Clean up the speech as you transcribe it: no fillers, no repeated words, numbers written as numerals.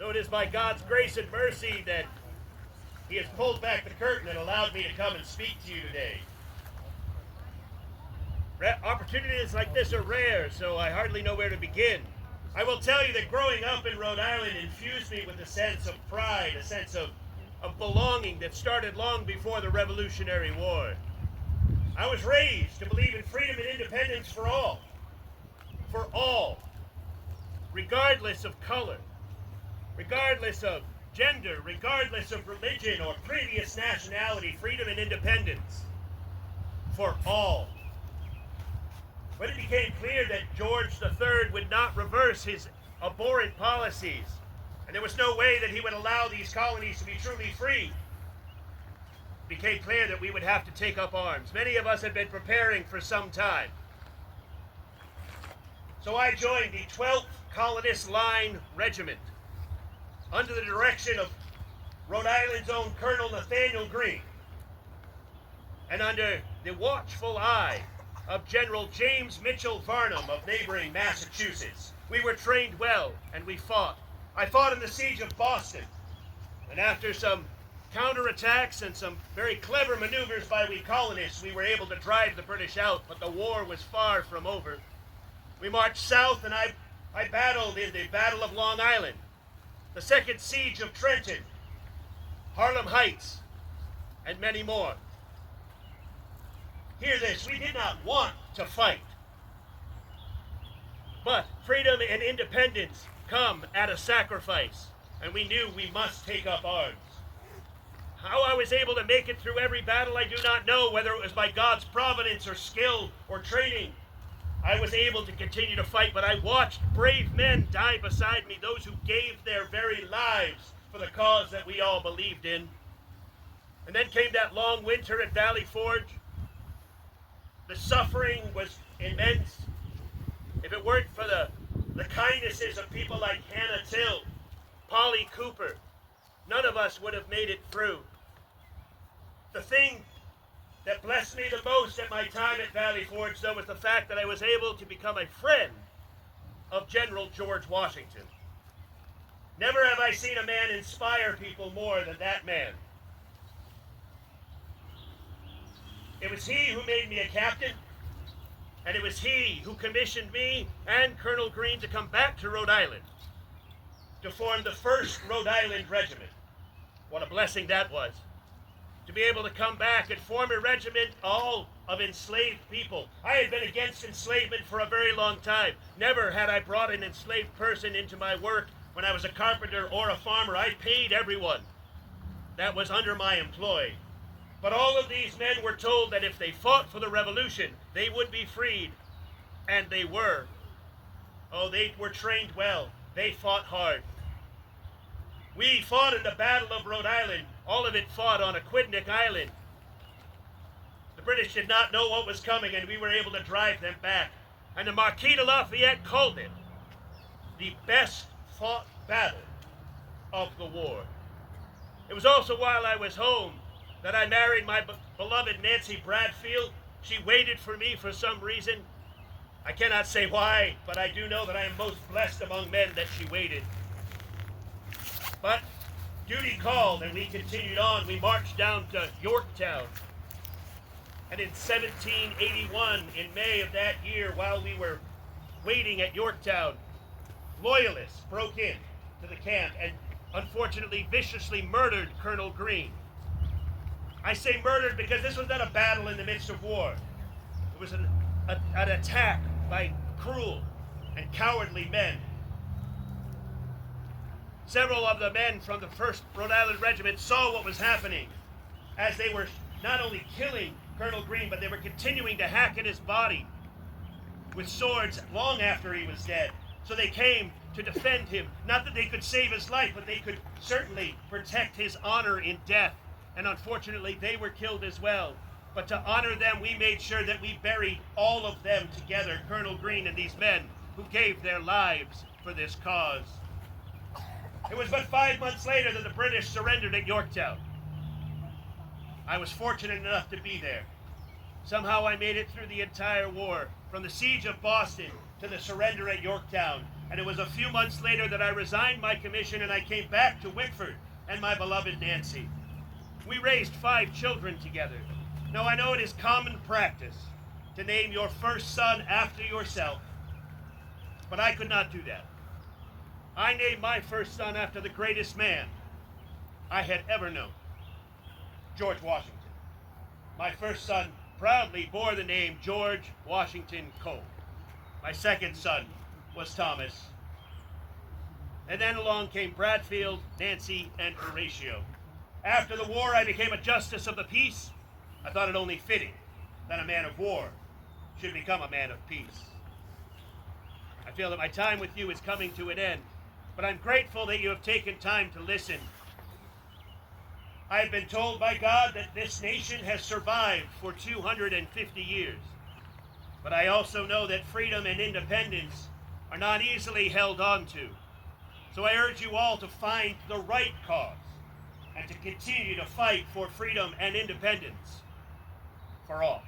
So it is by God's grace and mercy that He has pulled back the curtain and allowed me to come and speak to you today. Opportunities like this are rare, so I hardly know where to begin. I will tell you that growing up in Rhode Island infused me with a sense of pride, a sense of belonging that started long before the Revolutionary War. I was raised to believe in freedom and independence for all, regardless of color, regardless of gender, regardless of religion or previous nationality, freedom and independence for all. When it became clear that George III would not reverse his abhorrent policies, and there was no way that he would allow these colonies to be truly free, it became clear that we would have to take up arms. Many of us had been preparing for some time. So I joined the 12th Colonist Line Regiment under the direction of Rhode Island's own Colonel Nathaniel Greene and under the watchful eye of General James Mitchell Varnum of neighboring Massachusetts. We were trained well, and we fought. I fought in the siege of Boston, and after some counterattacks and some very clever maneuvers by we colonists, we were able to drive the British out, but the war was far from over. We marched south, and I battled in the Battle of Long Island, the Second Siege of Trenton, Harlem Heights, and many more. Hear this, we did not want to fight. But freedom and independence come at a sacrifice, and we knew we must take up arms. How I was able to make it through every battle, I do not know, whether it was by God's providence or skill or training. I was able to continue to fight, but I watched brave men die beside me, those who gave their very lives for the cause that we all believed in. And then came that long winter at Valley Forge. The suffering was immense. If it weren't for the kindnesses of people like Hannah Till, Polly Cooper, none of us would have made it through. The thing that blessed me the most at my time at Valley Forge, though, was the fact that I was able to become a friend of General George Washington. Never have I seen a man inspire people more than that man. It was he who made me a captain, and it was he who commissioned me and Colonel Greene to come back to Rhode Island to form the 1st Rhode Island Regiment. What a blessing that was. To be able to come back and form a regiment all of enslaved people. I had been against enslavement for a very long time. Never had I brought an enslaved person into my work when I was a carpenter or a farmer. I paid everyone that was under my employ. But all of these men were told that if they fought for the revolution, they would be freed. And they were. Oh, they were trained well. They fought hard. We fought in the Battle of Rhode Island. All of it fought on Aquidneck Island. The British did not know what was coming, and we were able to drive them back. And the Marquis de Lafayette called it the best fought battle of the war. It was also while I was home that I married my beloved Nancy Bradfield. She waited for me for some reason. I cannot say why, but I do know that I am most blessed among men that she waited. But duty called, and we continued on. We marched down to Yorktown. And in 1781, in May of that year, while we were waiting at Yorktown, loyalists broke in to the camp and unfortunately viciously murdered Colonel Greene. I say murdered because this was not a battle in the midst of war. It was an attack by cruel and cowardly men. Several of the men from the 1st Rhode Island Regiment saw what was happening as they were not only killing Colonel Greene, but they were continuing to hack at his body with swords long after he was dead. So they came to defend him. Not that they could save his life, but they could certainly protect his honor in death. And unfortunately, they were killed as well. But to honor them, we made sure that we buried all of them together, Colonel Greene and these men who gave their lives for this cause. It was but 5 months later that the British surrendered at Yorktown. I was fortunate enough to be there. Somehow I made it through the entire war, from the siege of Boston to the surrender at Yorktown. And it was a few months later that I resigned my commission and I came back to Wickford and my beloved Nancy. We raised 5 children together. Now, I know it is common practice to name your first son after yourself, but I could not do that. I named my first son after the greatest man I had ever known, George Washington. My first son proudly bore the name George Washington Cole. My second son was Thomas. And then along came Bradfield, Nancy, and Horatio. After the war, I became a justice of the peace. I thought it only fitting that a man of war should become a man of peace. I feel that my time with you is coming to an end, but I'm grateful that you have taken time to listen. I have been told by God that this nation has survived for 250 years, but I also know that freedom and independence are not easily held on to. So I urge you all to find the right cause and to continue to fight for freedom and independence for all.